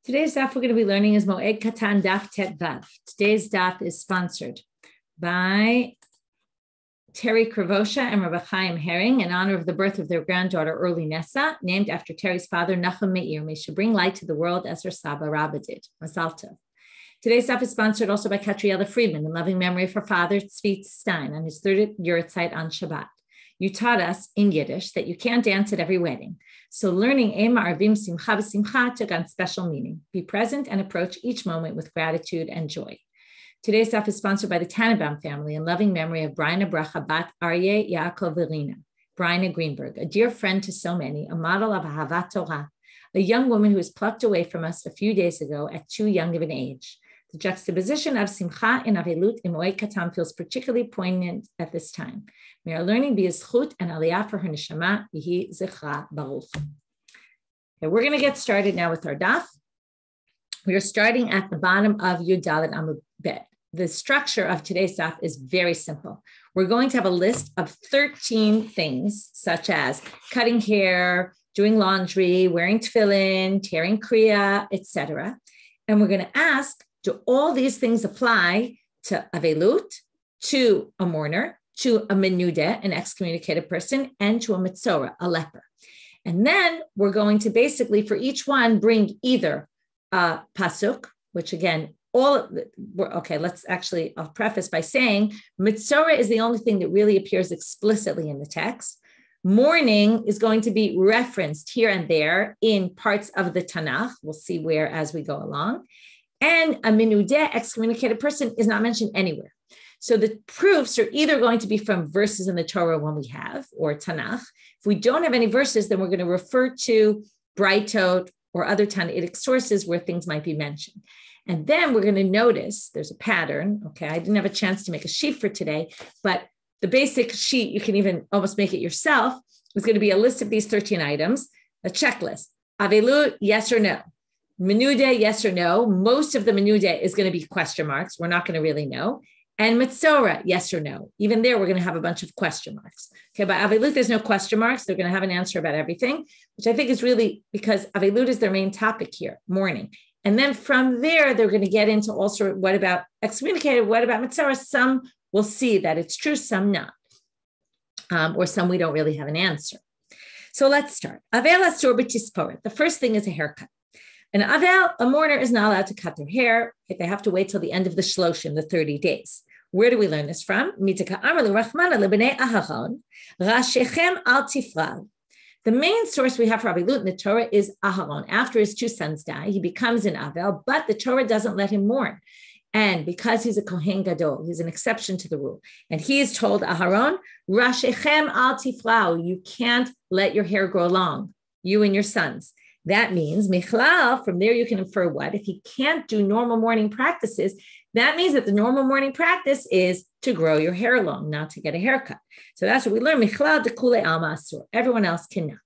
Today's daf we're going to be learning is Moed Katan Daf Tet Vav. Today's daf is sponsored by Terry Kravosha and Rabbi Chaim Herring in honor of the birth of their granddaughter, Early Nessa, named after Terry's father, Nachum Meir. May she bring light to the world as her Saba Rabba did. Masal Tov. Today's daf is sponsored also by Katriella Friedman in loving memory of her father, Tzvi Stein, on his 30th yurtzeit on Shabbat. You taught us in Yiddish that you can't dance at every wedding. So learning Ema Arvim Simcha V'Simcha took on special meaning. Be present and approach each moment with gratitude and joy. Today's daf is sponsored by the Tannenbaum family in loving memory of Briana Bracha Bat Aryeh Yaakov Verina, Briana Greenberg, a dear friend to so many, a model of Ahavat Torah, a young woman who was plucked away from us a few days ago at too young of an age. The juxtaposition of Simcha and Avelut in Moed Katan feels particularly poignant at this time. May our learning be a zchut and aliyah for her neshama, Yehi Zichra Baruch. Okay, we're going to get started now with our daf. We are starting at the bottom of Yud Dalet Amud Bet. The structure of today's daf is very simple. We're going to have a list of 13 things, such as cutting hair, doing laundry, wearing tefillin, tearing kriya, etc. And we're going to ask, do all these things apply to Avelut, to a mourner, to a menudeh, an excommunicated person, and to a mitzora, a leper? And then we're going to basically, for each one, bring either a pasuk, which again, I'll preface by saying mitzora is the only thing that really appears explicitly in the text. Mourning is going to be referenced here and there in parts of the Tanakh. We'll see where as we go along. And a menudeh, excommunicated person, is not mentioned anywhere. So the proofs are either going to be from verses in the Torah when we have, or Tanakh. If we don't have any verses, then we're going to refer to Braitot or other Tanaitic sources where things might be mentioned. And then we're going to notice there's a pattern. Okay, I didn't have a chance to make a sheet for today, but the basic sheet, you can even almost make it yourself, is going to be a list of these 13 items, a checklist. Avelut, yes or no. Menudeh, yes or no. Most of the menudeh is going to be question marks. We're not going to really know. And mitzora, yes or no. Even there, we're going to have a bunch of question marks. Okay, by Avelut, there's no question marks. They're going to have an answer about everything, which I think is really because Avelut is their main topic here, mourning. And then from there, they're going to get into also what about excommunicated, what about mitzora? Some will see that it's true, some not. Or some we don't really have an answer. So let's start. Avel asur b'tisporet. The first thing is a haircut. An avel, a mourner, is not allowed to cut their hair. They have to wait till the end of the shloshim, the 30 days. Where do we learn this from? The main source we have for Avelut in the Torah is Aharon. After his two sons die, he becomes an avel, but the Torah doesn't let him mourn. And because he's a Kohen Gadol, he's an exception to the rule. And he is told, Aharon, Rashechem al tiflau, you can't let your hair grow long, you and your sons. That means, Michlal, from there you can infer what? If he can't do normal morning practices, that means that the normal morning practice is to grow your hair long, not to get a haircut. So that's what we learn. Michlal de kule alma asur. Everyone else cannot.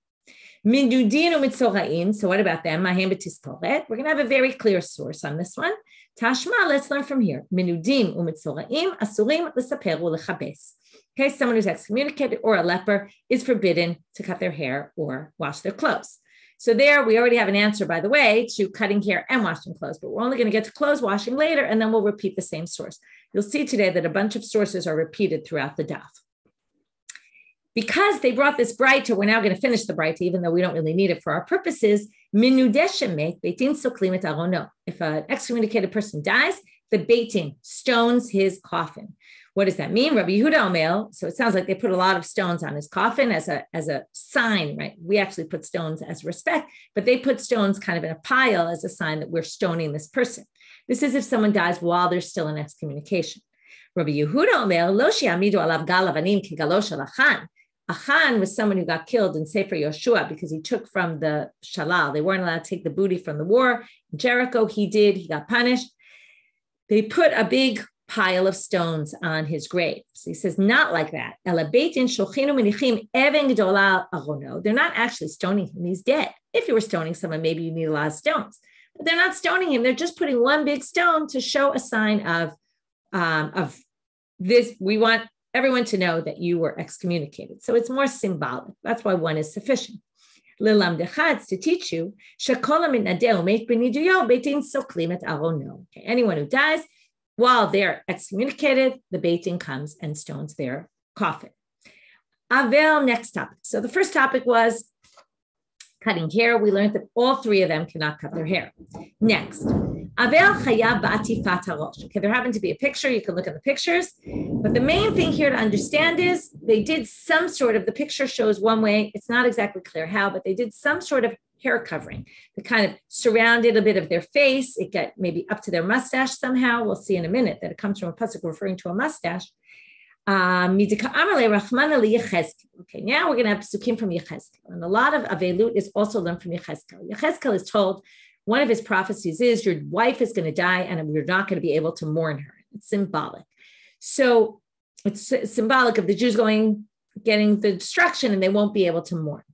Mindudin u'mitzoraim. So what about them? Mahem b'tisporet. We're going to have a very clear source on this one. Tashma, let's learn from here. Minudim u'mitzoraim asurim l'saper u'lechabes. Okay, someone who's excommunicated or a leper is forbidden to cut their hair or wash their clothes. So there we already have an answer, by the way, to cutting hair and washing clothes, but we're only going to get to clothes washing later, and then we'll repeat the same source. You'll see today that a bunch of sources are repeated throughout the daf. Because they brought this braita, we're now going to finish the braita, even though we don't really need it for our purposes. If an excommunicated person dies, the beitin stones his coffin. What does that mean? Rabbi Yehuda Omer, so it sounds like they put a lot of stones on his coffin as a sign, right? We actually put stones as respect, but they put stones kind of in a pile as a sign that we're stoning this person. This is if someone dies while there's still an excommunication. Rabbi Yehuda Omer, lo she'amidu alav gal avanim ki galo shel Achan. Achan was someone who got killed in Sefer Yoshua because he took from the shalal. They weren't allowed to take the booty from the war. In Jericho, he did. He got punished. They put a big pile of stones on his grave. So he says, not like that. They're not actually stoning him. He's dead. If you were stoning someone, maybe you need a lot of stones. But they're not stoning him. They're just putting one big stone to show a sign of this. We want everyone to know that you were excommunicated. So it's more symbolic. That's why one is sufficient. Lilamdecha, to teach you, okay, anyone who dies while they're excommunicated, the Beit Din comes and stones their coffin. Avel, next topic. So the first topic was cutting hair. We learned that all three of them cannot cut their hair. Next, Avel chayav ba'atifat harosh. Okay, there happened to be a picture. You can look at the pictures. But the main thing here to understand is they did some sort of, the picture shows one way. It's not exactly clear how, but they did some sort of hair covering that kind of surrounded a bit of their face. It got maybe up to their mustache somehow. We'll see in a minute that it comes from a pasuk referring to a mustache. Okay, now we're going to have psukim from Yechezkel. And a lot of Avelut is also learned from Yechezkel. Yechezkel is told one of his prophecies is your wife is going to die and we're not going to be able to mourn her. It's symbolic. So it's symbolic of the Jews getting the destruction and they won't be able to mourn.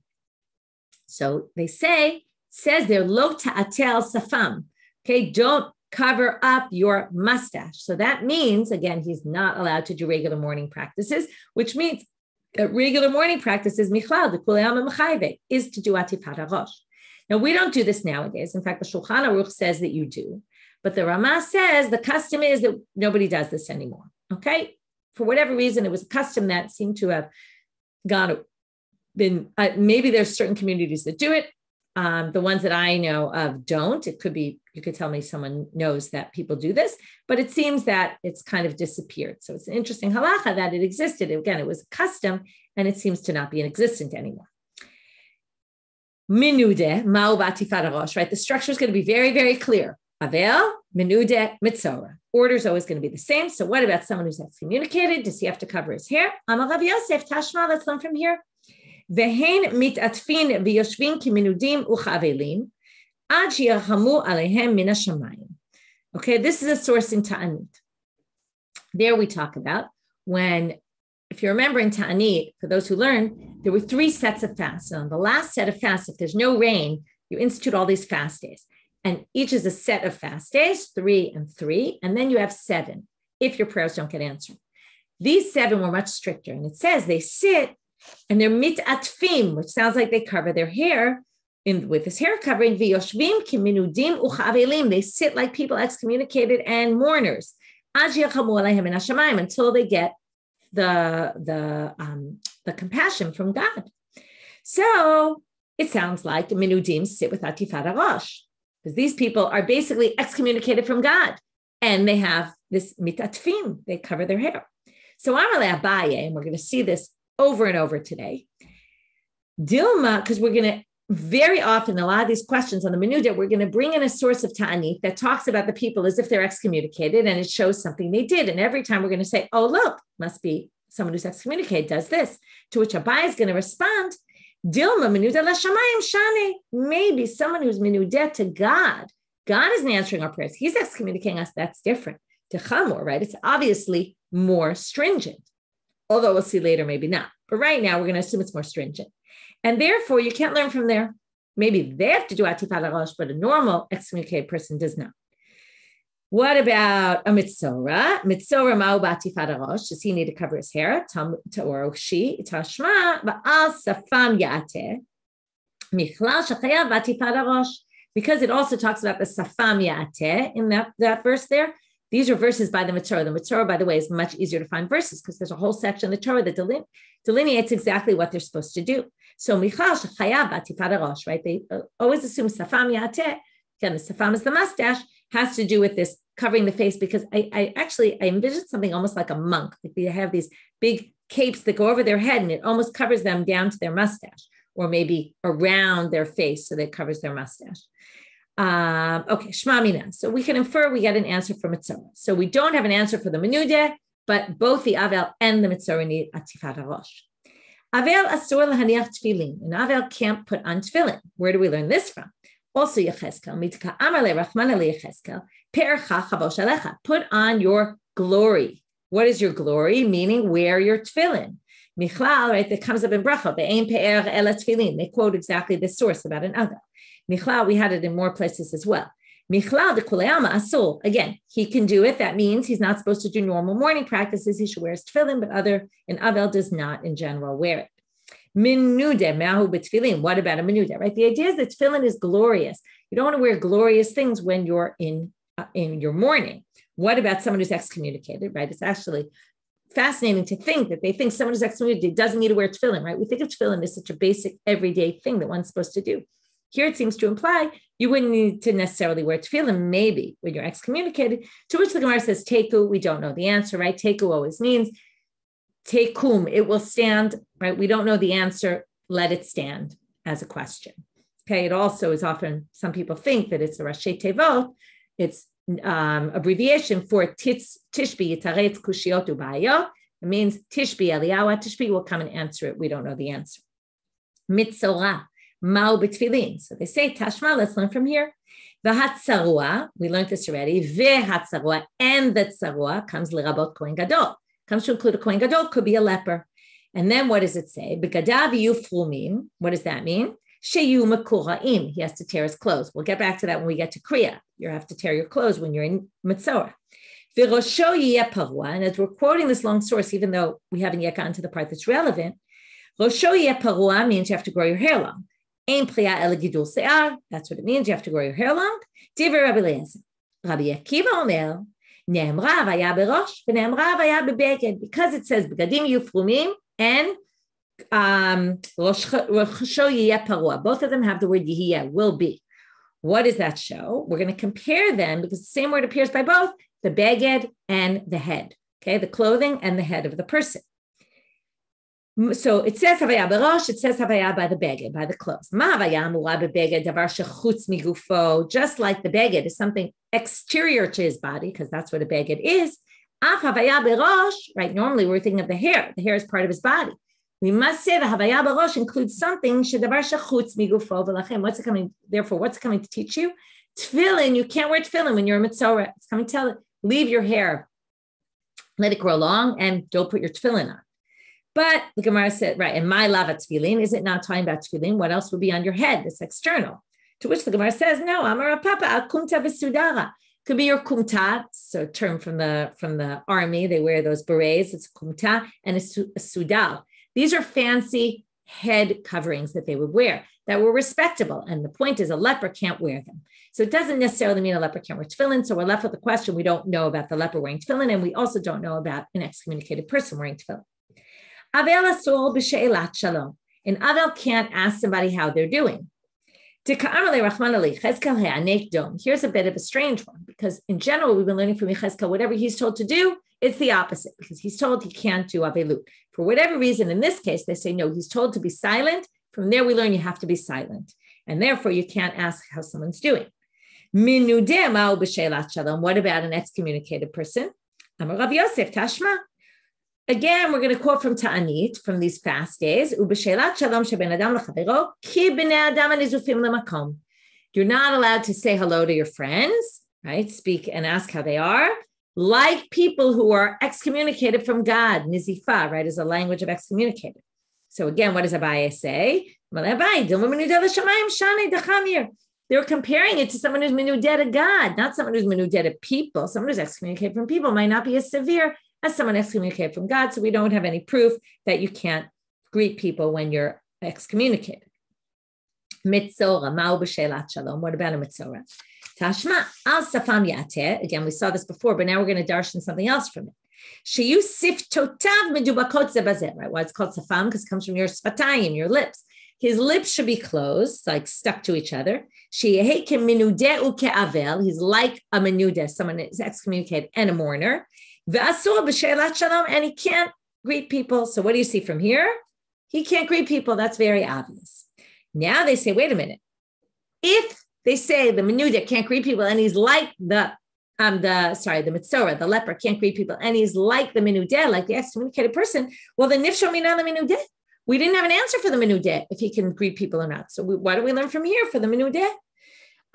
So they says they're lo ta'atel safam. Okay, don't cover up your mustache. So that means, again, he's not allowed to do regular mourning practices, which means that regular mourning practices, michlal, the kuleyam mechayve, is to do atifat harosh. Now, we don't do this nowadays. In fact, the Shulchan Aruch says that you do, but the Ramah says the custom is that nobody does this anymore, okay? For whatever reason, it was a custom that seemed to have been, maybe there's certain communities that do it. The ones that I know of don't. It could be, you could tell me someone knows that people do this, but it seems that it's kind of disappeared. So it's an interesting halacha that it existed. Again, it was a custom and it seems to not be in existence anymore. Menude, ma'u ba'atifat harosh, right? The structure is going to be very, very clear. Avel, menude, mitzora. Order is always going to be the same. So what about someone who's excommunicated? Does he have to cover his hair? Amar Rav Yosef, Tashma, let's learn from here. V'hen mitatfin v'yoshvin kiminudim u'chavelim ad shiyachamu alehem min hashamayim. Okay, this is a source in Ta'anit. There we talk about when, if you remember in Ta'anit, for those who learn, there were 3 sets of fasts. And on the last set of fasts, if there's no rain, you institute all these fast days. And each is a set of fast days, 3 and 3, and then you have 7, if your prayers don't get answered. These 7 were much stricter. And it says they sit and they're mitatfim, which sounds like they cover their hair with this hair covering. V'yoshvim kiminudim u'chavelim. They sit like people excommunicated and mourners. Until they get the compassion from God. So it sounds like the minudim sit with atifat harosh, because these people are basically excommunicated from God, and they have this mitatfim. They cover their hair. So Amalei Abaye, and we're going to see this over and over today. Dilma, because we're going to very often, a lot of these questions on the Menuda, we're going to bring in a source of Ta'anit that talks about the people as if they're excommunicated and it shows something they did. And every time we're going to say, oh, look, must be someone who's excommunicated does this. To which Abai is going to respond, Dilma Menuda Lashamayim Shane. Maybe someone who's Menuda to God. God isn't answering our prayers. He's excommunicating us. That's different. To Chamor, right? It's obviously more stringent. Although we'll see later, maybe not. But right now, we're going to assume it's more stringent. And therefore, you can't learn from there. Maybe they have to do atifat harosh, but a normal excommunicated person does not. What about a mitzora? Mitzora ma'u ba'atifat harosh. Does he need to cover his hair? Or she? Tashma ba'al safam ya'ateh. Michlal shechayav ba'atifat harosh. Because it also talks about the safam ya'ateh in that verse there. These are verses by the Mitzorah. The Mitzorah, by the way, is much easier to find verses because there's a whole section of the Torah that delineates exactly what they're supposed to do. So, Michal shechayav ba'atifat harosh, right? They always assume safam ya'ateh. Again, the safam is the mustache, has to do with this covering the face, because I envisioned something almost like a monk. Like they have these big capes that go over their head and it almost covers them down to their mustache, or maybe around their face so that it covers their mustache. Okay, Shma Mina. So we can infer we get an answer from Mitzorah. So we don't have an answer for the Menudeh, but both the Avel and the Mitzorah need atifat harosh. Avel asur lahaniach tefillin, and Avel can't put on tefillin. Where do we learn this from? Also Yechezkel, mitka amar leRachmana leYechezkel, percha chavosh alecha. Put on your glory. What is your glory? Meaning wear your tefillin. Michlal, right? That comes up in bracha. Be'ein pe'er ela tefillin. They quote exactly this source about an Avel. Michlal, we had it in more places as well. Michlal de kuleyama asul. Again, he can do it. That means he's not supposed to do normal morning practices. He should wear his tefillin, but in Avel does not in general wear it. Menude, mahu b'tefillin. What about a menude, right? The idea is that tefillin is glorious. You don't want to wear glorious things when you're in your mourning. What about someone who's excommunicated, right? It's actually fascinating to think that they think someone who's excommunicated doesn't need to wear tefillin, right? We think of tefillin as such a basic everyday thing that one's supposed to do. Here it seems to imply you wouldn't need to necessarily wear tefillin, maybe when you're excommunicated, to which the Gemara says, teku, we don't know the answer, right? Teku always means tekum, it will stand, right? We don't know the answer, let it stand as a question. Okay, it also is often, some people think that it's a Rashi Tevot, it's abbreviation for Tishbi Yitaretz Kushiot Ubayot. It means Tishbi Eliyahu, Tishbi will come and answer it. We don't know the answer. Mitzorah, Ma'u B'tfilin. So they say, Tashma, let's learn from here. V'hatzarua, we learned this already. V'hatzarua, and the tzarua comes l'rabot Kohen Gadol. Comes to include a Kohen Gadol, could be a leper. And then what does it say? B'gadav yufrumim. What does that mean? Sheyu makura'im. He has to tear his clothes. We'll get back to that when we get to Kriya. You have to tear your clothes when you're in Mitzorah. V'rosho yeh parua. And as we're quoting this long source, even though we haven't yet gotten to the part that's relevant, Rosho yeh parua means you have to grow your hair long. Ein priya el gidul se'ar. That's what it means. You have to grow your hair long. Divrei Rabbi Eliezer. Rabbi Akiva omer, ne'emra v'aya berosh, v'ne'emra v'aya bebeged. Because it says b'gadim yufrumim and both of them have the word yihiyah, will be. What does that show? We're going to compare them because the same word appears by both the beged and the head. Okay, the clothing and the head of the person. So it says havaya berosh, it says havaya by the beged, by the clothes. Ma havaya amura bebeged davar shechutz migufo. Just like the beged is something exterior to his body, because that's what a beged is. Af havaya berosh, right? Normally we're thinking of the hair. The hair is part of his body. We must say the havaya barosh includes something shedavar shachutz migufo v'lachem. What's it coming? Therefore, what's it coming to teach you? Tefillin. You can't wear tefillin when you're a mitzorah. It's coming to tell it. Leave your hair, let it grow long, and don't put your tefillin on. But the Gemara said, right? And my lava tefillin, is it not talking about tefillin? What else would be on your head? It's external. To which the Gemara says, no. Amar papa al kumta v'sudara. Could be your kumta. So a term from the army. They wear those berets. It's kumta and a sudal. These are fancy head coverings that they would wear that were respectable. And the point is a leper can't wear them. So it doesn't necessarily mean a leper can't wear tefillin. So we're left with the question. We don't know about the leper wearing tefillin, and we also don't know about an excommunicated person wearing tefillin. Avel asur b'she'elat shalom. And Avel can't ask somebody how they're doing. Here's a bit of a strange one, because in general, we've been learning from Yechezkel, whatever he's told to do, it's the opposite, because he's told he can't do avelut. For whatever reason, in this case, they say, no, he's told to be silent. From there, we learn you have to be silent. And therefore, you can't ask how someone's doing. What about an excommunicated person? Amar Rav Yosef, Tashma. Again, we're going to quote from Ta'anit, from these fast days. You're not allowed to say hello to your friends, right? Speak and ask how they are, like people who are excommunicated from God. Nizifa, right, is a language of excommunicated. So again, what does Abaye say? They were comparing it to someone who's menudeh to God, not someone who's menudeh to people. Someone who's excommunicated from people might not be as severe as someone excommunicated from God. So we don't have any proof that you can't greet people when you're excommunicated. Mitzorah, ma'u b'she'elat shalom. What about a mitzorah? Tashma al safam yateh. Again, we saw this before, but now we're going to darshan something else from it. Sheyu siftotav medubakot zebazeh. Right? Why it's called safam? Because it comes from your sfatayim, your lips. His lips should be closed, like stuck to each other. Sheyehe keminudeh uke'avel. He's like a menudeh, someone is excommunicated, and a mourner. V'asur b'she'elat shalom, and he can't greet people. So what do you see from here? He can't greet people. That's very obvious. Now they say, wait a minute. If they say the menudeh can't greet people, and he's like the mitzorah, the leper can't greet people, and he's like the menudeh, like the excommunicated person, well, the nifsho mina the menudeh. We didn't have an answer for the menudeh, if he can greet people or not. So why do we learn from here for the menudeh?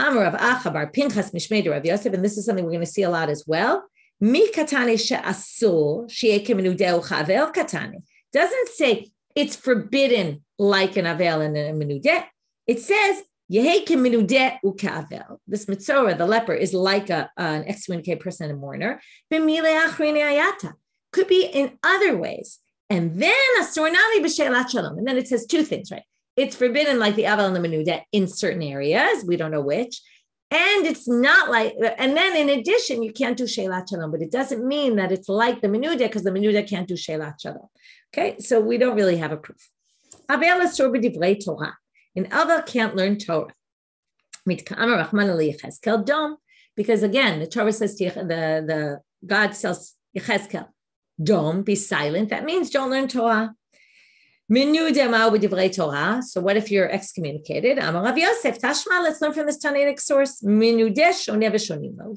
Amar Rav Acha bar Pinchas mishmei de Rav Yosef, and this is something we're going to see a lot as well. Mi katane she'asur she'eh kemenudeh u'chavel katane. Doesn't say it's forbidden like an avel and a menudeh. It says yehei kemenudeh u'ka'avel. This mitzorah, the leper, is like an excommunicated person and a mourner. B'milei achrinei ayata. Could be in other ways. And then asur nami b'she'elat shalom. And then it says two things, right? It's forbidden like the aval and the menuda in certain areas. We don't know which. And it's not like, and then in addition, you can't do she'elat shalom, but it doesn't mean that it's like the menuda because the menuda can't do she'elat shalom. Okay, so we don't really have a proof. Aval asur b'divrei Torah. An aval can't learn Torah. Because again, the Torah says the God tells Yechezkel, don't be silent. That means don't learn Torah. So what if you're excommunicated? Rav Yosef, Tashma, let's learn from this Tanaitic source.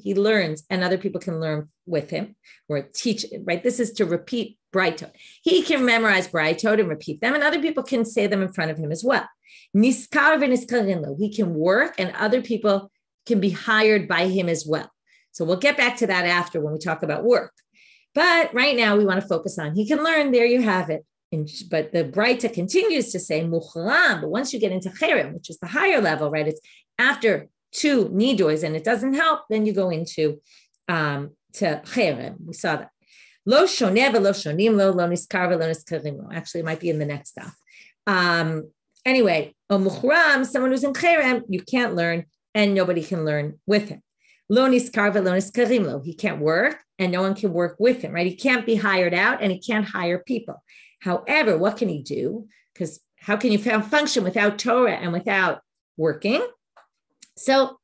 He learns and other people can learn with him or teach, right? This is to repeat Braitot. He can memorize Braitot and repeat them, and other people can say them in front of him as well. He can work and other people can be hired by him as well. So we'll get back to that after when we talk about work. But right now we want to focus on, he can learn, there you have it. But the Braita continues to say, Muchram, but once you get into Cherem, which is the higher level, right? It's after two nidois and it doesn't help, then you go into to Cherem. We saw that. Lo shoneh v'lo shonim lo, lo niskar v'lo niskarim lo. Actually, it might be in the next stuff. Anyway, Muchram, someone who's in Cherem, you can't learn and nobody can learn with him. Lo niskar v'lo niskarim lo. He can't work and no one can work with him, right? He can't be hired out and he can't hire people. However, what can he do? Because how can you function without Torah and without working? So,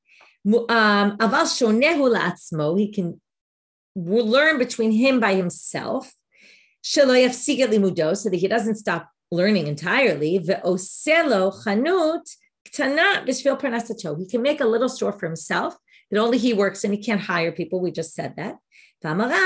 aval shonehu la'atzmo, he can learn between him by himself, shelo yafsik et limudo, so that he doesn't stop learning entirely. Ve'oselo chanut ktana b'shvil parnasato. He can make a little store for himself that only he works and he can't hire people. We just said that.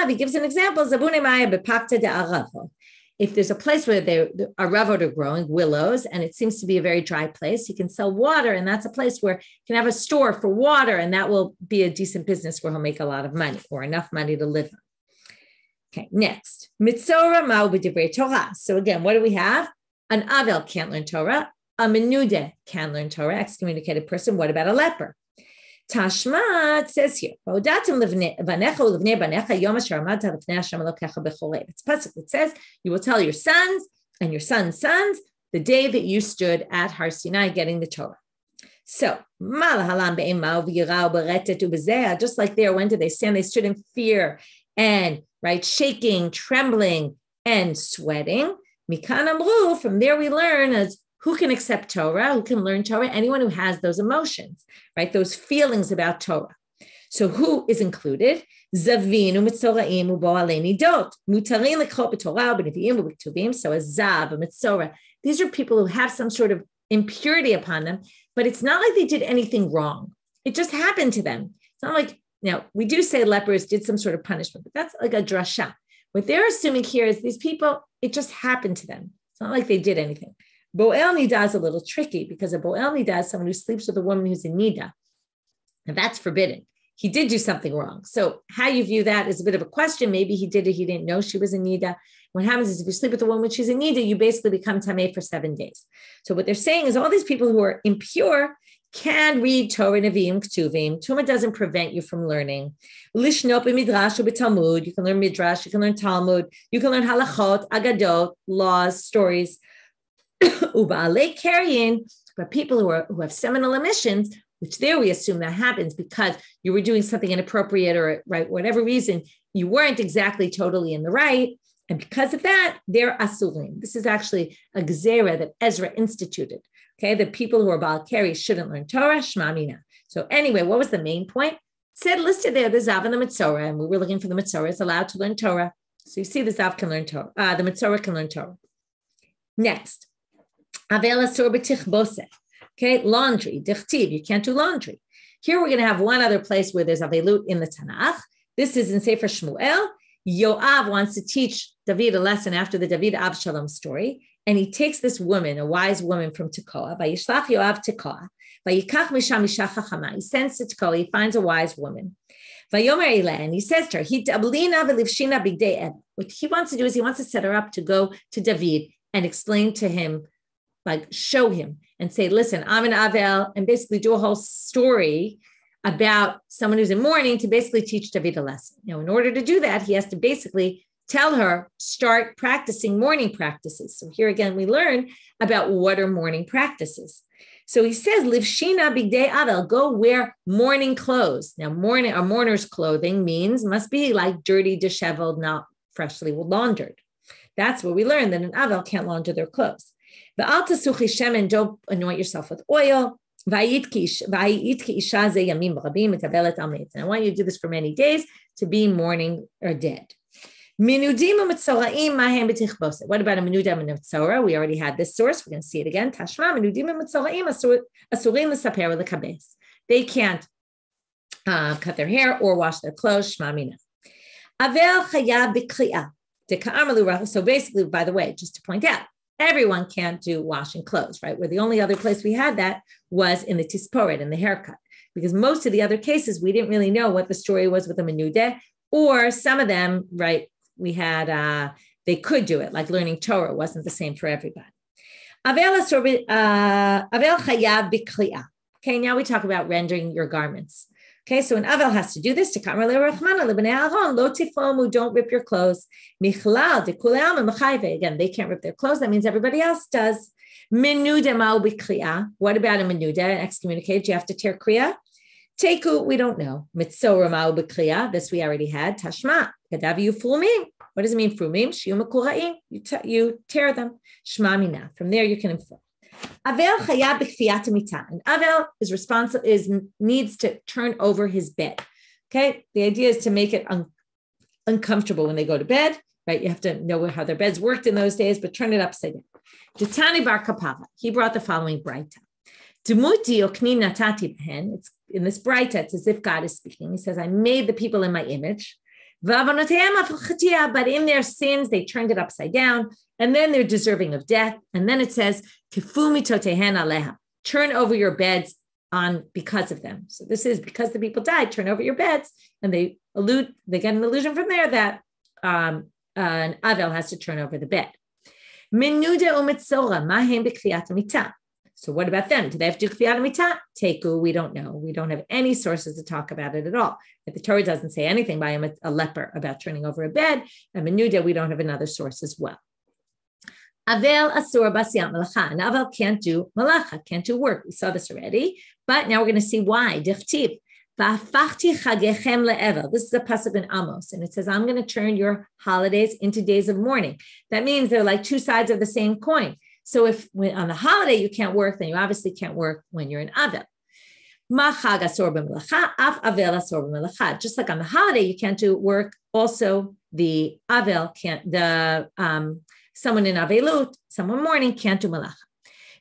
He gives an example. Zabune maya bepakta de'aravo. If there's a place where aravot are growing, willows, and it seems to be a very dry place, he can sell water, and that's a place where he can have a store for water, and that will be a decent business where he'll make a lot of money or enough money to live on. Okay, next. Mitzora ma'u b'divrei Torah. So again, what do we have? An avel can't learn Torah. A menuda can learn Torah, excommunicated person. What about a leper? Tashma, it says here, it says, you will tell your sons and your sons' sons the day that you stood at Har Sinai getting the Torah. So, just like there, when did they stand? They stood in fear and, right, shaking, trembling, and sweating. Mikan amru, from there we learn as who can accept Torah, who can learn Torah? Anyone who has those emotions, right? Those feelings about Torah. So who is included? Zavinu mitzoraim uboalei nidot. Mutarin lekchot b'torah b'neviim u'b'ktuvim. So a zav, a mitzora. These are people who have some sort of impurity upon them, but it's not like they did anything wrong. It just happened to them. It's not like, now we do say lepers did some sort of punishment, but that's like a drasha. What they're assuming here is these people, it just happened to them. It's not like they did anything. Bo'el Nida is a little tricky because a Bo'el Nida is someone who sleeps with a woman who's in Nida. And that's forbidden. He did do something wrong. So how you view that is a bit of a question. Maybe he did it. He didn't know she was in Nida. What happens is if you sleep with a woman when she's in Nida, you basically become Tameh for 7 days. So what they're saying is all these people who are impure can read Torah, Nevi'im, Ktuvim. Tumah doesn't prevent you from learning. Lishnop midrash Talmud. You can learn midrash. You can learn Talmud. You can learn halachot, agadot, laws, stories. Uba'alei carrying, but people who have seminal emissions, which there we assume that happens because you were doing something inappropriate or right, whatever reason, you weren't exactly totally in the right. And because of that, they're asurim. This is actually a gezerah that Ezra instituted. Okay, the people who are Baal Keri shouldn't learn Torah, Shema Mina. So anyway, what was the main point? It said listed there, the Zav and the Mitzorah, and we were looking for the Mitzorah is allowed to learn Torah. So you see the Zav can learn Torah, the Mitzorah can learn Torah. Next. Okay, laundry, dichtiv, you can't do laundry. Here we're going to have one other place where there's avelut in the Tanakh. This is in Sefer Shmuel. Yoav wants to teach David a lesson after the David Avshalom story, and he takes this woman, a wise woman from Tekoa. Vayishlach Yoav Tekoa. Vayikach misham isha chachama. He sends to Tekoa. He finds a wise woman. Vayomer Eileh, and he says to her, he what he wants to do is he wants to set her up to go to David and explain to him, like show him and say, listen, I'm an Avel, and basically do a whole story about someone who's in mourning to basically teach David a lesson. Now, in order to do that, he has to basically Tell her, start practicing morning practices. So here again, we learn about what are morning practices. So he says, Livshina bigdei avel, go wear morning clothes. Now, a mourner's clothing must be like dirty, disheveled, not freshly laundered. That's what we learned, that an avel can't launder their clothes. V'al tasuchi shemen, don't anoint yourself with oil. And I want you to do this for many days to be mourning or dead. What about a menudim and mitzora? We already had this source. We're going to see it again. Tashma menudim and mitzoraim asurim l'saper l'kabes. They can't cut their hair or wash their clothes. Shma mina. Avel chayav b'kri'ah. So basically, by the way, just to point out, everyone can't do washing clothes, right? Where the only other place we had that was in the tisporet, in the haircut, because most of the other cases, we didn't really know what the story was with the menudeh, or some of them, right? We had, they could do it, like learning Torah wasn't the same for everybody. Avel chayav b'kri'ah. Okay, now we talk about rendering your garments. Okay, so an avel has to do this. Don't rip your clothes. Again, they can't rip their clothes. That means everybody else does. What about a menuda? Excommunicated, you have to tear kriya. Teku, we don't know. Mitzora ma'u b'kriya. This we already had. Tashma. Gadaviyu frumim. What does it mean, frumim? Shiur mekuraim. You tear them. Shma mina. From there, you can infer. Avel chayav b'kfiyat mitah. And Avel needs to turn over his bed. Okay, the idea is to make it uncomfortable when they go to bed. Right, you have to know how their beds worked in those days, but turn it upside down. Ditani bar kapava. He brought the following braita. Dumuti okni natati b'hen. It's in this braita. It's as if God is speaking. He says, "I made the people in my image." But in their sins, they turned it upside down, and then they're deserving of death. And then it says, turn over your beds on because of them. So this is because the people died, turn over your beds, and they get an illusion from there that an avel has to turn over the bed. So what about them? Do they have to do kfiyat mitah? Teku, we don't know. We don't have any sources to talk about it at all. If the Torah doesn't say anything by a leper about turning over a bed, and menuda, we don't have another source as well. Avel asur basiyat malacha. An avel can't do malacha, can't do work. We saw this already, but now we're going to see why. Dichtiv. This is a pasuk in Amos, and it says, I'm going to turn your holidays into days of mourning. That means they're like two sides of the same coin. So if on the holiday you can't work, then you obviously can't work when you're in Avel. Just like on the holiday you can't do work, also the Avel can't, someone in Avelut, someone mourning can't do malacha.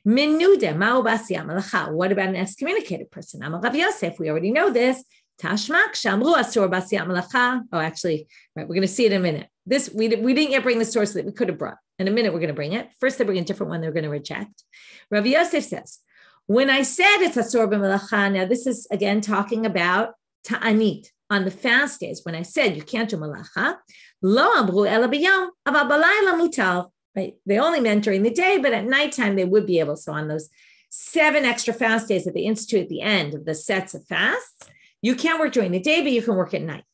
What about an excommunicated person? Rav Yosef, we already know this. Tashmak shamru asur basiyat malacha. Oh, actually, right, we're going to see it in a minute. This we didn't yet bring the source that we could have brought. In a minute, we're going to bring it. First, they bring a different one they're going to reject. Rav Yosef says, when I said it's asur b'malacha, now this is again talking about ta'anit on the fast days. When I said you can't do malacha, lo amru ela b'yom, aval b'layla mutar. Right? They only meant during the day, but at nighttime they would be able. So on those 7 extra fast days that they institute at the end of the sets of fasts, you can't work during the day, but you can work at night.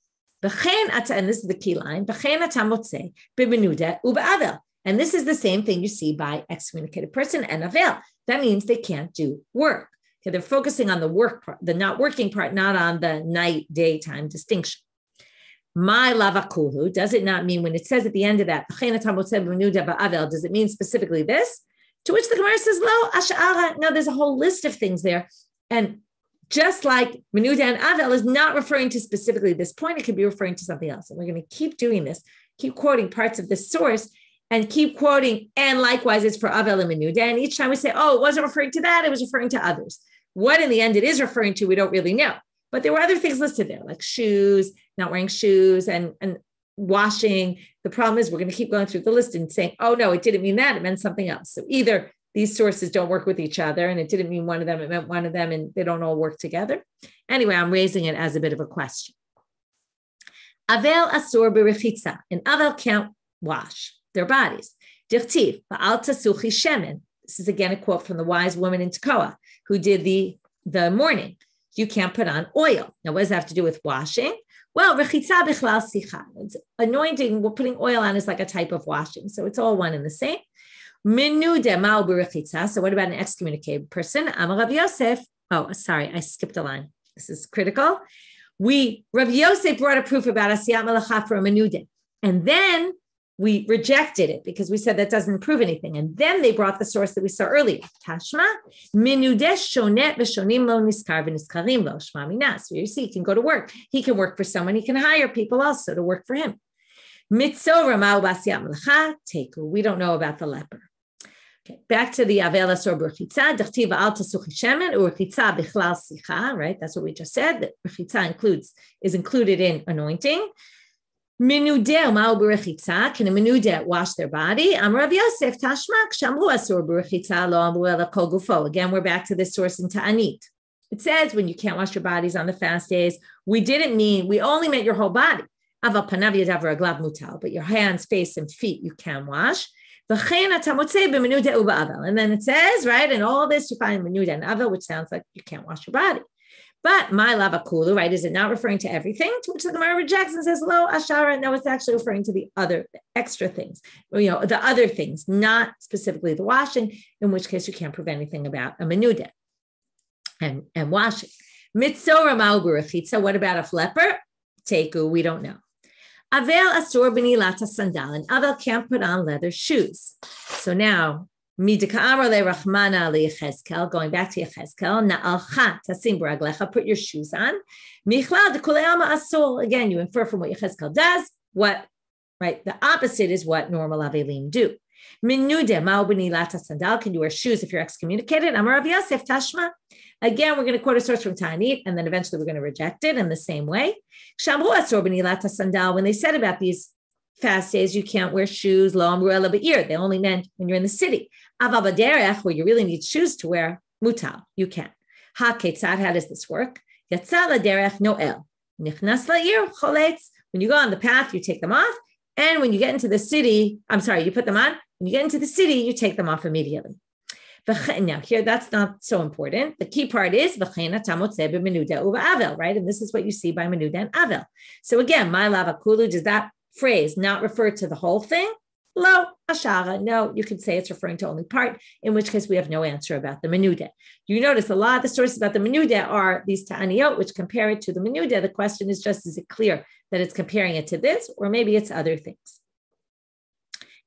And this is the key line. And this is the same thing you see by excommunicated person and avel. That means they can't do work. Okay, they're focusing on the work part, the not working part, not on the night, daytime distinction. My lavakuhu, does it not mean when it says at the end of that, does it mean specifically this? To which the Gemara says, lo, ash'ara. No, there's a whole list of things there. And just like menuda and avel is not referring to specifically this point, it could be referring to something else. And we're going to keep doing this, keep quoting parts of this source and keep quoting. And likewise, it's for avel and menuda. And each time we say, oh, it wasn't referring to that, it was referring to others. What in the end it is referring to, we don't really know. But there were other things listed there, like shoes, not wearing shoes, and washing. The problem is we're going to keep going through the list and saying, oh, no, it didn't mean that. It meant something else. So either these sources don't work with each other, and it didn't mean one of them, it meant one of them, and they don't all work together. Anyway, I'm raising it as a bit of a question. Avel asur b'rechitza. And Avel can't wash their bodies. Dichtiv, ba'al tasuchi shemen. This is again a quote from the wise woman in Tekoa who did the mourning. you can't put on oil. Now, what does that have to do with washing? Well, rechitza bichlal sicha. It's anointing, we're putting oil on is like a type of washing. So it's all one and the same. Menuda ma'u b'rechitza. So what about an excommunicated person? Amar Rav Yosef. Oh, sorry, I skipped a line. This is critical. Rav Yosef brought a proof about asiyat malacha for a menuda. And then we rejected it because we said that doesn't prove anything. And then they brought the source that we saw earlier. Tashma, menudeh shonet v'shonim lo niskar v'niskarim lo shma mina. So you see, he can go to work. He can work for someone. He can hire people also to work for him. Mitzorah ma'u b'asiyat malacha teku. We don't know about the leper. Okay, back to the avel asor b'rechitza. Dachtiv al tasuchi shemen u'rechitza bichlal sicha. Right, that's what we just said. That rechitza is included in anointing. Menudeh ma'u b'rechitza. Can a menudeh wash their body? Amar Rav Yosef tashmak shamru asor b'rechitza lo amru ela kol gufo. Again, we're back to this source in Ta'anit. It says when you can't wash your bodies on the fast days, we only meant your whole body. Aval panav yadav raglav mutal, but your hands, face, and feet you can wash. And then it says, right, and all this you find menuda and avel, which sounds like you can't wash your body. But my lavakulu, right, is it not referring to everything? To which the Gemara rejects and says, lo, ashara. No, it's actually referring to the extra things, the other things, not specifically the washing, in which case you can't prove anything about a menuda and washing. Mitzorah ma'u b'rechitza. What about a leper? Teku, we don't know. Avel asur b'nilata sandal, and Avel can't put on leather shoes. So now, midika'amar le'rachmana le'yechezkel, going back to Yechezkel, na'alcha tasim b'raglecha, put your shoes on. Michlal dekulei alma asur, again, you infer from what Yechezkel does, right? The opposite is what normal Avelim do. Menuda ma'u b'nilata sandal, can you wear shoes if you're excommunicated? Amar Rav Yosef tashma. Again, we're going to quote a source from Ta'anit, and then eventually we're going to reject it in the same way. When they said about these fast days, you can't wear shoes, lo amru ela be'ir. They only meant when you're in the city. Aval b'derech, where you really need shoes to wear, mutal, you can. Ha ketzad, how does this work? Yatsa l'derech noel. Nichnas la'ir choletz. When you go on the path, you take them off. And when you get into the city, you put them on. When you get into the city, you take them off immediately. Now, here, that's not so important. The key part is, right? And this is what you see by menuda and avel. So again, my lavakulu, does that phrase not refer to the whole thing? Lo, ashara. No, you could say it's referring to only part, in which case we have no answer about the menuda. You notice a lot of the sources about the menuda are these ta'aniyot, which compare it to the menuda. The question is just, is it clear that it's comparing it to this, or maybe it's other things?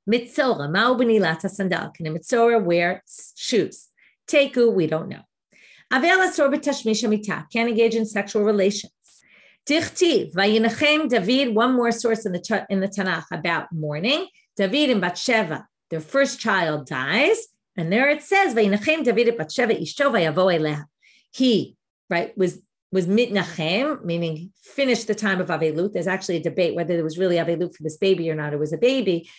Mitzorah, ma'u b'nilata sandal. Can a mitzorah wear shoes? Teku, we don't know. Avel asor b'tashmish hamita. Can't engage in sexual relations. Dichtiv, vayinachem David. One more source in the Tanakh about mourning. David and Bathsheba, their first child dies, and there it says, vayinachem David et Bathsheba ishto vayavo eleha. He, right, was mitnachem, meaning finished the time of avelut. There's actually a debate whether there was really avelut for this baby or not. It was a baby.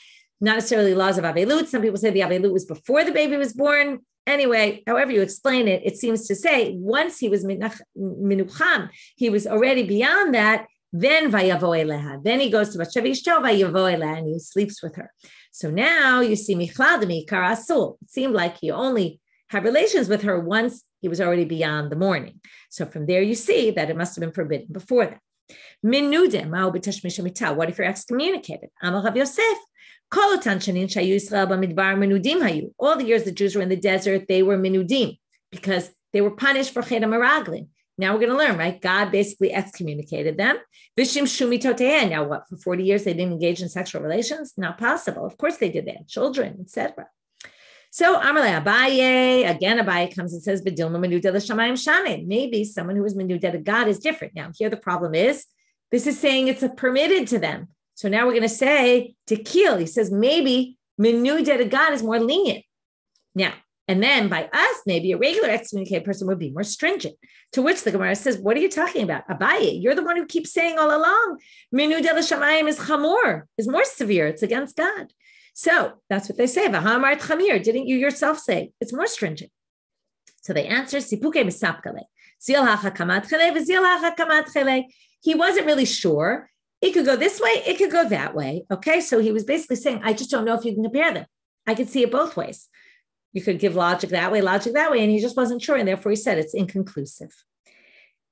Not necessarily laws of avelut. Some people say the avelut was before the baby was born. Anyway, however you explain it, it seems to say once he was minucham, he was already beyond that. Then vayavo eleha. Then he goes to Bathsheba ishto vayavo eleha, and he sleeps with her. So now you see michlal demikar asul. It seemed like he only had relations with her once he was already beyond the mourning. So from there you see that it must have been forbidden before that. Menuda ma'u b'tashmish hamita. What if you're excommunicated? Amar Rav Yosef. All the years the Jews were in the desert, they were menudim because they were punished for chet hamaraglim. Now we're going to learn, right? God basically excommunicated them. Vishim shumi totein. Now what? For 40 years they didn't engage in sexual relations? Not possible. Of course they did. They had children, etc. So Amarle Abaye, again Abaye comes and says, "B'dilma menuda l'shamayim shane." Maybe someone who is menuda to God is different. Now here the problem is, this is saying it's permitted to them. So now we're going to say to kill. He says maybe menuda to God is more lenient. Now, and then by us, maybe a regular excommunicated person would be more stringent. To which the Gemara says, what are you talking about? Abaye, you're the one who keeps saying all along, menuda l'shamayim is chamor, is more severe. It's against God. So that's what they say. V'hamart chamir, didn't you yourself say? It's more stringent. So they answer, sipuke misapkale. Zil hacha kamat chele, v'zil hacha kamat chele. He wasn't really sure. It could go this way, it could go that way. Okay, so he was basically saying, I just don't know if you can compare them. I could see it both ways. You could give logic that way, and he just wasn't sure, and therefore he said it's inconclusive.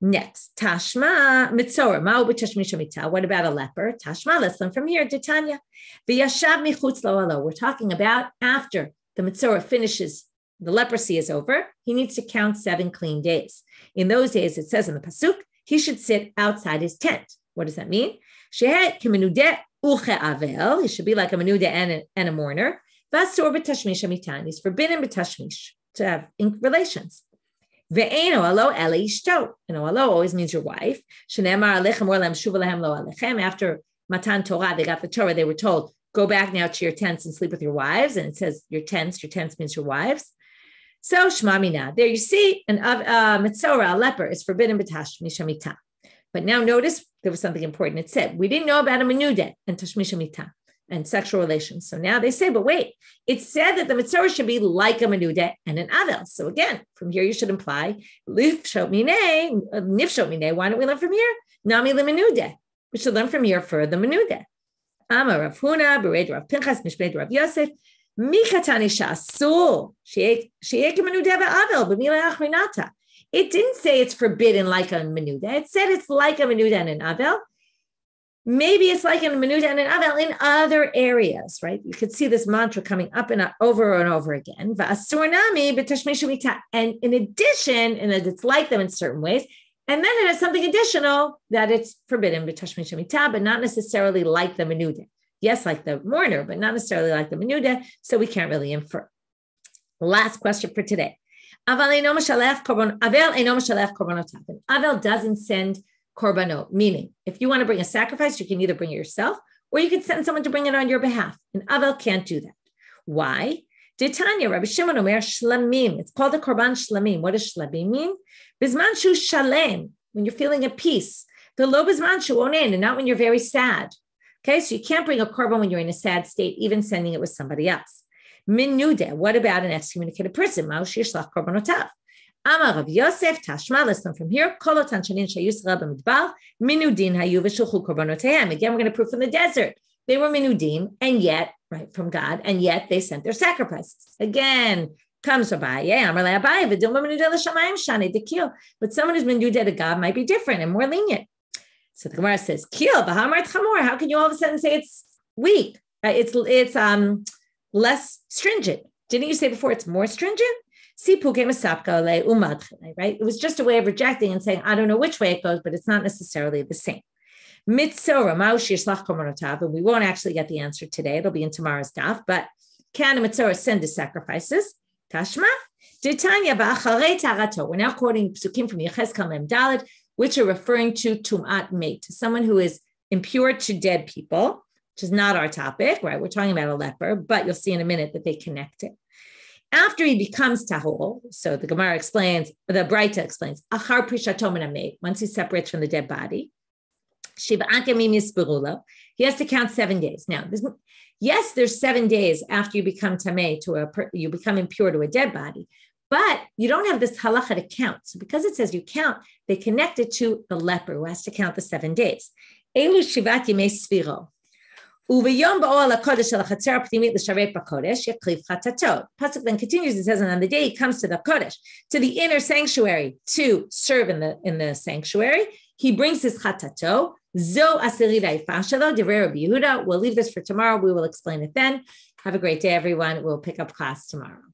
Next, Tashma Mitzora, Ma'u b'tashmisha mita. What about a leper? Tashma, let's learn from here. Titania. V'yashav michutz lo'alo. We're talking about after the Mitzora finishes, the leprosy is over, he needs to count 7 clean days. In those days, it says in the Pasuk, he should sit outside his tent. What does that mean? Shehet k'menudeh uche avel. He should be like a menudeh and a mourner. V'asur b'tashmisha mita. He's forbidden b'tashmish to have relations. Ve'eno alo ele ishto. And alo always means your wife. Shenemar alechem or lam shuva lehem lo alechem. After Matan Torah, they got the Torah, they were told, go back now to your tents and sleep with your wives. And it says your tents means your wives. So Shema Mina. There you see, an Mitzora, a leper, is forbidden b'tashmisha mita. But now notice there was something important. It said, we didn't know about a menudeh and tashmisha mita and sexual relations. So now they say, but wait, it said that the Mitzora should be like a menudeh and an avel. So again, from here you should imply, nifshot mineh. Why don't we learn from here? Nami le menudeh. We should learn from here for the menudeh. Amar Rav Huna, Bered Rav Pinchas, Mishped Rav Yosef, Mi Katan isha asur, she'ek menudeh ve'avel, b'milah achrinata. It didn't say it's forbidden like a menudeh. It said it's like a menudeh and an avel. Maybe it's like a menudeh and an avel in other areas, right? You could see this mantra coming up and over again. V'asur nami b'tashmisha mita. And in addition, and that it's like them in certain ways, and then it has something additional that it's forbidden b'tashmisha mita, but not necessarily like the menudeh. Yes, like the mourner, but not necessarily like the menudeh. So we can't really infer. Last question for today. Avel doesn't send korbanot, meaning if you want to bring a sacrifice, you can either bring it yourself or you could send someone to bring it on your behalf. And Avel can't do that. Why? Titania, Rabbi Shimon Omer, shlamim. It's called a korban shlamim. What does shlamim mean? Bizman shu shalem, when you're feeling at peace. The lo bizman shu onen, and not when you're very sad. Okay, so you can't bring a korban when you're in a sad state, even sending it with somebody else. Menudeh, what about an excommunicated person? Ma'u sheyishlach korbonotav. Amar Rav Yosef, Tashma, listen from here. Kolotan shanin sheyusra b'midbar, minudin hayu v'shulchu korbonotehem. Again, we're going to prove from the desert. They were minudim, and yet, right, from God, and yet they sent their sacrifices. Again, comes Rabbi, Amar le'Abaye, v'dilma menudeh l'shamayim shani dekil. But someone who's menudeh to God might be different and more lenient. So the Gemara says, Kil, v'hamart chamor. How can you all of a sudden say it's weak? It's less stringent. Didn't you say before it's more stringent? Right? It was just a way of rejecting and saying, I don't know which way it goes, but it's not necessarily the same. Mitzora, and we won't actually get the answer today. It'll be in tomorrow's daf, but can a Mitzora send his sacrifices? Tashma. We're now quoting psukim from Yechezkel Mem Daled, which are referring to Tum'at Meit, to someone who is impure to dead people, which is not our topic, right? We're talking about a leper, but you'll see in a minute that they connect it. After he becomes tahor, so the Gemara explains, the Braita explains, achar prishato min hameit, once he separates from the dead body, shiv'at yamim yisperu lo, he has to count 7 days. Now, yes, there's 7 days after you become tamei, you become impure to a dead body, but you don't have this halacha to count. So because it says you count, they connect it to the leper who has to count the 7 days. Elu shivat yemei sfiro. Uvayom ba'ol hakodesh al hachatzer pnimit l'sharet b'kodesh yakliv chatatot. Pasuk then continues. It says, and on the day he comes to the kodesh, to the inner sanctuary, to serve in the sanctuary, he brings his chatato. Zo aseri da'ifah shelo divrei Rabbi Yehuda. We'll leave this for tomorrow. We will explain it then. Have a great day, everyone. We'll pick up class tomorrow.